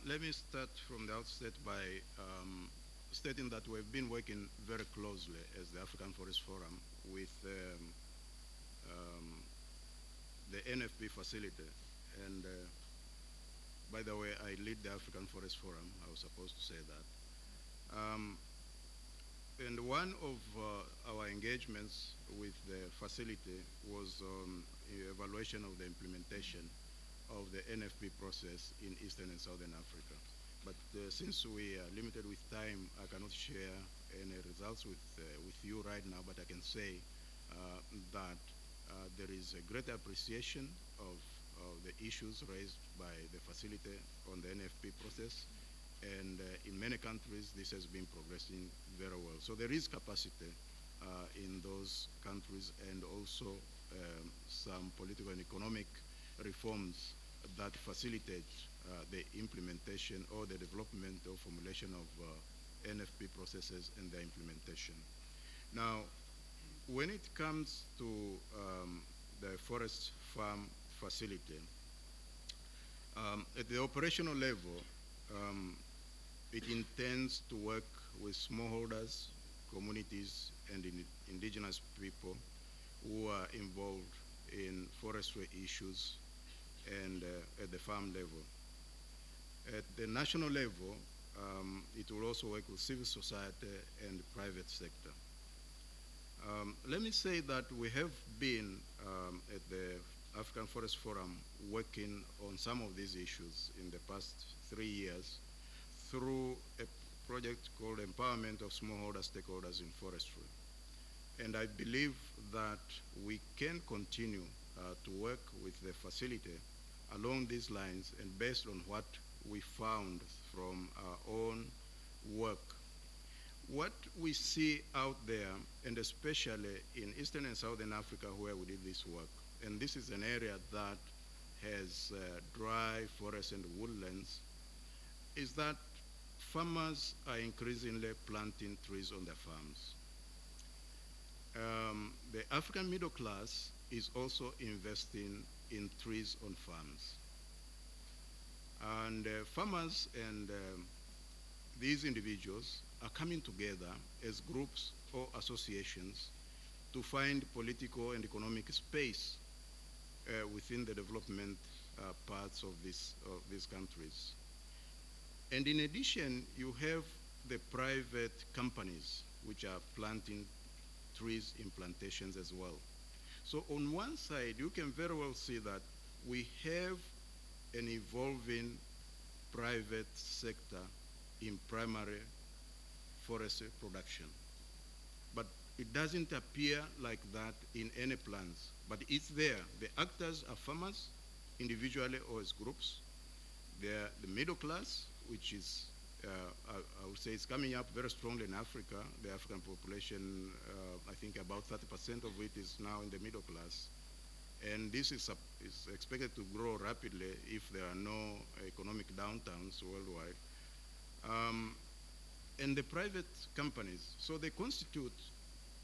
Let me start from the outset by stating that we've been working very closely as the African Forest Forum with um, the NFP facility. And by the way, I lead the African Forest Forum. I was supposed to say that. Um, and one of our engagements with the facility was evaluation of the implementation of the NFP process in Eastern and Southern Africa. But since we are limited with time, I cannot share any results with you right now, but I can say that there is a great appreciation of the issues raised by the facility on the NFP process. And in many countries, this has been progressing very well. So there is capacity in those countries, and also some political and economic reforms that facilitate the implementation or the development or formulation of NFP processes and their implementation. Now, when it comes to the forest farm facility, at the operational level, it intends to work with smallholders, communities, and indigenous people who are involved in forestry issues and at the farm level. At the national level, it will also work with civil society and the private sector. Let me say that we have been at the African Forest Forum working on some of these issues in the past 3 years through a project called Empowerment of Smallholder Stakeholders in Forestry. And I believe that we can continue to work with the facility along these lines and based on what we found from our own work. What we see out there, and especially in Eastern and Southern Africa where we did this work, and this is an area that has dry forests and woodlands, is that farmers are increasingly planting trees on their farms. The African middle class is also investing in trees on farms. And farmers and these individuals are coming together as groups or associations to find political and economic space within the development parts of these countries. And in addition, you have the private companies which are planting trees in plantations as well. So on one side, you can very well see that we have an evolving private sector in primary forestry production. But it doesn't appear like that in any plans, but it's there. The actors are farmers, individually or as groups. They're the middle class, which is, I would say, is coming up very strongly in Africa. The African population, I think about 30% of it is now in the middle class. And this is expected to grow rapidly if there are no economic downtowns worldwide. And the private companies, so they constitute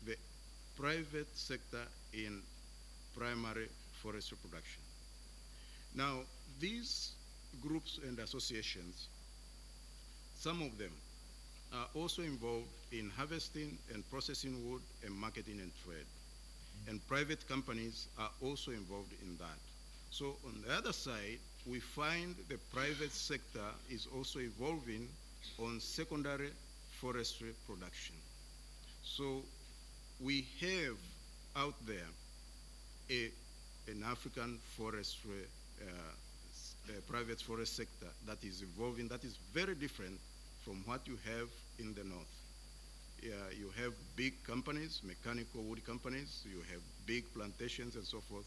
the private sector in primary forestry production. Now, these groups and associations, some of them are also involved in harvesting and processing wood and marketing and trade. And private companies are also involved in that. So on the other side, we find the private sector is also evolving on secondary forestry production. So we have out there an African forestry, private forest sector that is evolving, that is very different from what you have in the north. You have big companies, mechanical wood companies, you have big plantations and so forth,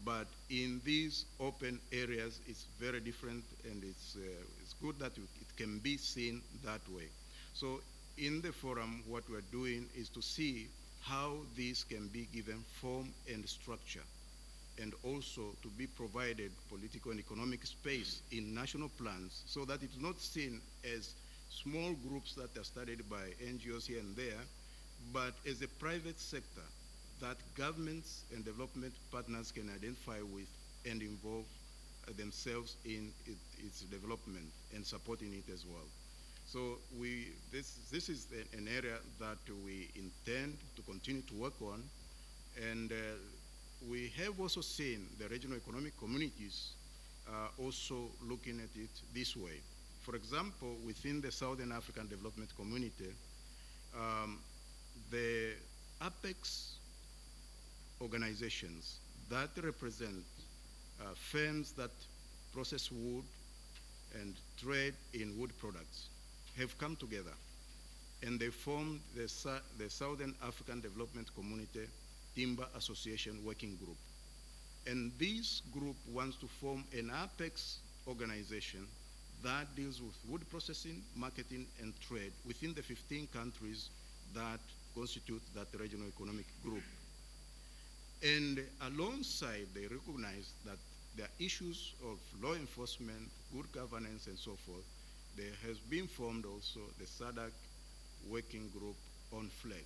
but in these open areas, it's very different, and it's good that it can be seen that way. So in the forum, what we're doing is to see how this can be given form and structure, and also to be provided political and economic space in national plans so that it's not seen as small groups that are studied by NGOs here and there, but as a private sector that governments and development partners can identify with and involve themselves in its development and supporting it as well. So this is an area that we intend to continue to work on, and we have also seen the regional economic communities also looking at it this way. For example, within the Southern African Development Community, the apex organizations that represent firms that process wood and trade in wood products have come together, and they formed the Southern African Development Community Timber Association Working Group. And this group wants to form an apex organization that deals with wood processing, marketing, and trade within the 15 countries that constitute that regional economic group. And alongside, they recognize that there are issues of law enforcement, good governance, and so forth. There has been formed also the SADC Working Group on FLEG,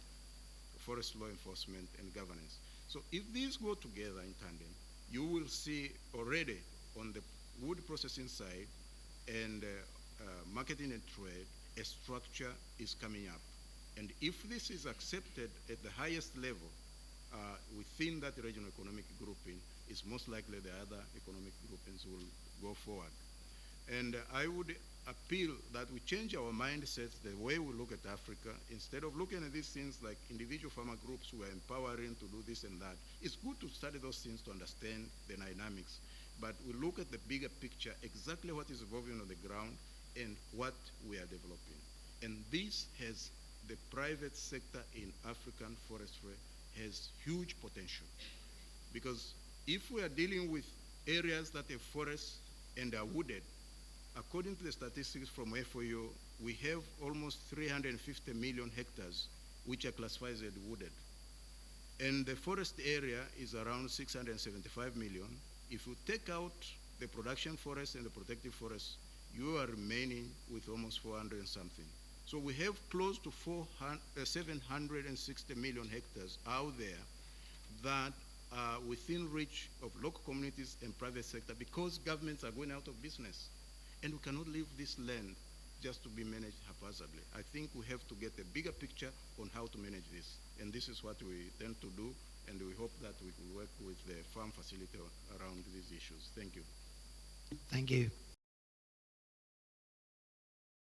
Forest Law Enforcement and Governance. So if these go together in tandem, you will see already on the wood processing side and marketing and trade, a structure is coming up. And if this is accepted at the highest level within that regional economic grouping, it's most likely the other economic groupings will go forward. And I would appeal that we change our mindsets, the way we look at Africa, instead of looking at these things like individual farmer groups who are empowering to do this and that. It's good to study those things to understand the dynamics, but we look at the bigger picture, exactly what is evolving on the ground and what we are developing. And this has, the private sector in African forestry has huge potential. Because if we are dealing with areas that are forests and are wooded, according to the statistics from FOU, we have almost 350 million hectares which are classified as wooded. And the forest area is around 675 million. If you take out the production forests and the protective forests, you are remaining with almost 400 and something. So we have close to 760 million hectares out there that are within reach of local communities and private sector because governments are going out of business. And we cannot leave this land just to be managed haphazardly. I think we have to get a bigger picture on how to manage this. And this is what we tend to do, and we hope that we will work with the farm facility around these issues. Thank you. Thank you.